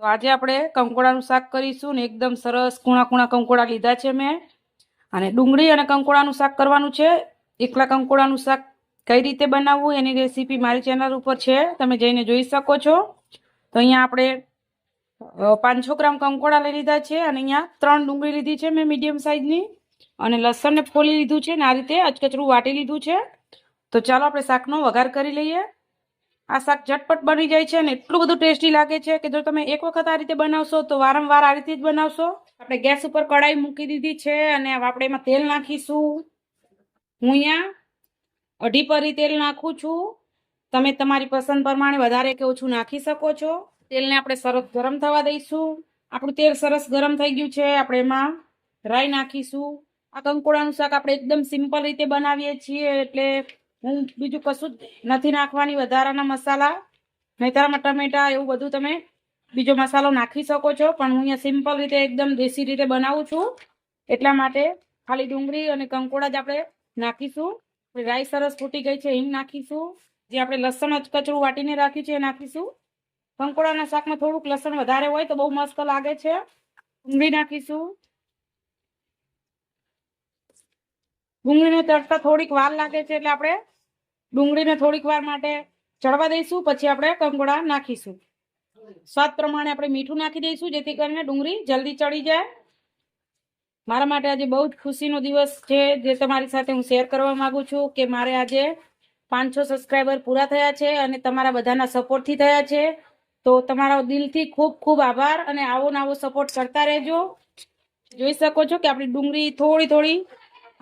તો આજે આપણે કંકોડાનું શાક કરીશું ને એકદમ સરસ કૂણા કૂણા કંકોડા લીધા છે મેં અને ડુંગળી અને કંકોડાનું શાક કરવાનું છે। એકલા કંકોડાનું શાક કઈ રીતે બનાવવું એની રેસીપી મારી ચેનલ ઉપર છે, તમે જઈને જોઈ શકો છો। તો અહીંયા આપણે 500 ગ્રામ કંકોડા લઈ લીધા છે અને અહીંયા 3 ડુંગળી લીધી છે મેં મીડિયમ સાઇઝની અને લસણને ફોલી લીધું છે ને આ રીતે અચકચરું વાટી લીધું છે। તો ચાલો આપણે શાકનો વઘાર કરી લઈએ। આ શાક ઝટપટ બની જાય છે અને એટલું બધું ટેસ્ટી લાગે છે કે જો તમે એક વખત આ રીતે બનાવશો તો વારંવાર આ રીતે જ બનાવશો। આપણે ગેસ ઉપર કઢાઈ મૂકી દીધી છે અને આપણે એમાં તેલ નાખીશું। હું અહીંયા 2.5 પરી તેલ નાખું છું, તમે તમારી પસંદ પ્રમાણે વધારે કે ઓછું નાખી શકો છો। તેલને આપણે સરસ ગરમ થવા દઈશું। આપણું તેલ સરસ ગરમ થઈ ગયું છે, આપણે એમાં રાઈ નાખીશું। આ કંકોડાનું શાક આપણે એકદમ સિમ્પલ રીતે બનાવીએ છીએ એટલે હું બીજું કશું જ નથી નાખવાની વધારાના મસાલા, નહીંતરમાં ટમેટા એવું બધું તમે બીજો મસાલો નાખી શકો છો, પણ હું અહીંયા સિમ્પલ રીતે એકદમ દેશી રીતે બનાવું છું એટલા માટે ખાલી ડુંગળી અને કંકોડા જ આપણે નાખીશું। રાઈ સરસ ફૂટી ગઈ છે, હિંગ નાખીશું। જે આપણે લસણ કચરું વાટીને રાખ્યું છે એ નાખીશું। કંકોડાના શાકમાં થોડુંક લસણ વધારે હોય તો બહુ મસ્ત લાગે છે। ડુંગળી નાખીશું। ડુંગળીને તળતા થોડીક વાર લાગે છે એટલે આપણે ડુંગળીને થોડીક વાર માટે ચડવા દઈશું, પછી આપણે કંકોડા નાખીશું। સ્વાદ પ્રમાણે આપણે મીઠું નાખી દઈશું જેથી કરીને ડુંગળી જલ્દી ચડી જાય। મારા માટે આજે બહુ જ ખુશીનો દિવસ છે જે તમારી સાથે હું શેર કરવા માંગુ છું કે મારે આજે 500 સબસ્ક્રાઈબર પૂરા થયા છે અને તમારા બધાના સપોર્ટથી થયા છે। તો તમારા દિલથી ખૂબ ખૂબ આભાર અને આવો નવો સપોર્ટ કરતા રહેજો। જોઈ શકો છો કે આપણી ડુંગળી થોડી થોડી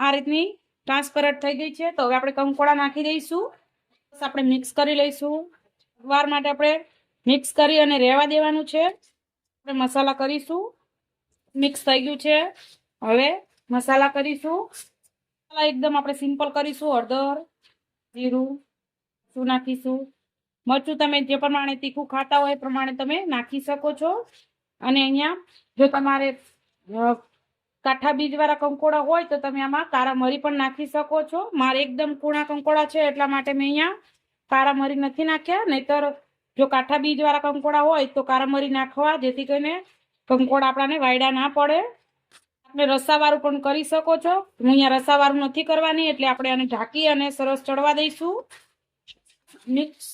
આ રીતની ટ્રાન્સપરન્ટ થઈ ગઈ છે। તો હવે આપણે કંકોડા નાખી દઈશું, બસ આપણે મિક્સ કરી લઈશું। વાર માટે આપણે મિક્સ કરી અને રહેવા દેવાનું છે। આપણે મસાલા કરીશું, મિક્સ થઈ ગયું છે, હવે મસાલા કરીશું। મસાલા એકદમ આપણે સિમ્પલ કરીશું। હળદર, જીરું શું નાખીશું, મરચું તમે જે પ્રમાણે તીખું ખાતા હોય એ પ્રમાણે તમે નાખી શકો છો। અને અહીંયા જો તમારે કાઠા બીજવાળા કંકોડા હોય તો તમે આમાં કારા મરી પણ નાખી શકો છો। મારે એકદમ કૂણા કંકોડા છે એટલા માટે મેં અહીંયા કારા મરી નથી નાખ્યા, નહીતર જો કાઠા બીજવાળા કંકોડા હોય તો કારા મરી નાખવા જેથી કરીને કંકોડા આપણાને વાયડા ના પડે। આપણે રસાવાળું પણ કરી શકો છો, હું અહીંયા રસાવાળું નથી કરવાની એટલે આપણે આને ઢાંકી અને સરસ ચડવા દઈશું। મિક્સ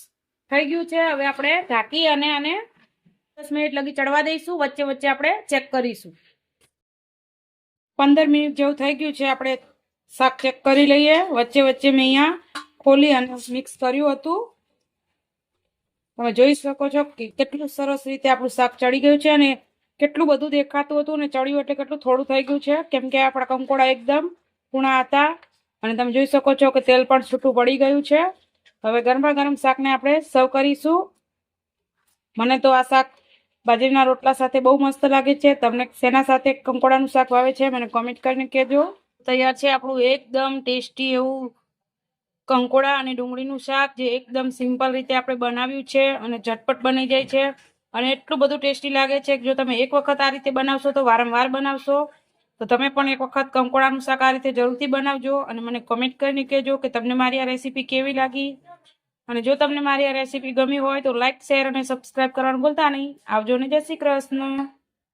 થઈ ગયું છે, હવે આપણે ઢાંકી અને આને 10 મિનિટ લગી ચડવા દઈશું। વચ્ચે વચ્ચે આપણે ચેક કરીશું। 15 મિનિટ જેવું થઈ ગયું છે, આપણે શાક ચેક કરી લઈએ। વચ્ચે વચ્ચે મેં અહીંયા ખોલી અને મિક્સ કર્યું હતું, તમે જોઈ શકો છો કે કેટલું સરસ રીતે આપણું શાક ચડી ગયું છે અને કેટલું બધું દેખાતું હતું અને ચડ્યું એટલે કેટલું થોડું થઈ ગયું છે કેમ કે આપણા કંકોડા એકદમ કૂણા હતા અને તમે જોઈ શકો છો કે તેલ પણ છૂટું પડી ગયું છે। હવે ગરમા ગરમ શાકને આપણે સર્વ કરીશું। મને તો આ શાક બાજરીના રોટલા સાથે બહુ મસ્ત લાગે છે। તમને શેના સાથે કંકોડાનું શાક ભાવે છે મને કોમેન્ટ કરીને કહેજો। તૈયાર છે આપણું એકદમ ટેસ્ટી એવું કંકોડા અને ડુંગળીનું શાક, જે એકદમ સિમ્પલ રીતે આપણે બનાવ્યું છે અને ઝટપટ બની જાય છે અને એટલું બધું ટેસ્ટી લાગે છે કે જો તમે એક વખત આ રીતે બનાવશો તો વારંવાર બનાવશો। તો તમે પણ એક વખત કંકોડાનું શાક આ રીતે જરૂરથી બનાવજો અને મને કોમેન્ટ કરીને કહેજો કે તમને મારી આ રેસીપી કેવી લાગી। અને જો તમને મારી આ રેસીપી ગમી હોય તો લાઈક, શેર અને સબસ્ક્રાઈબ કરવાનું ભૂલતા નહીં। આવજો ને, જય શ્રી કૃષ્ણ।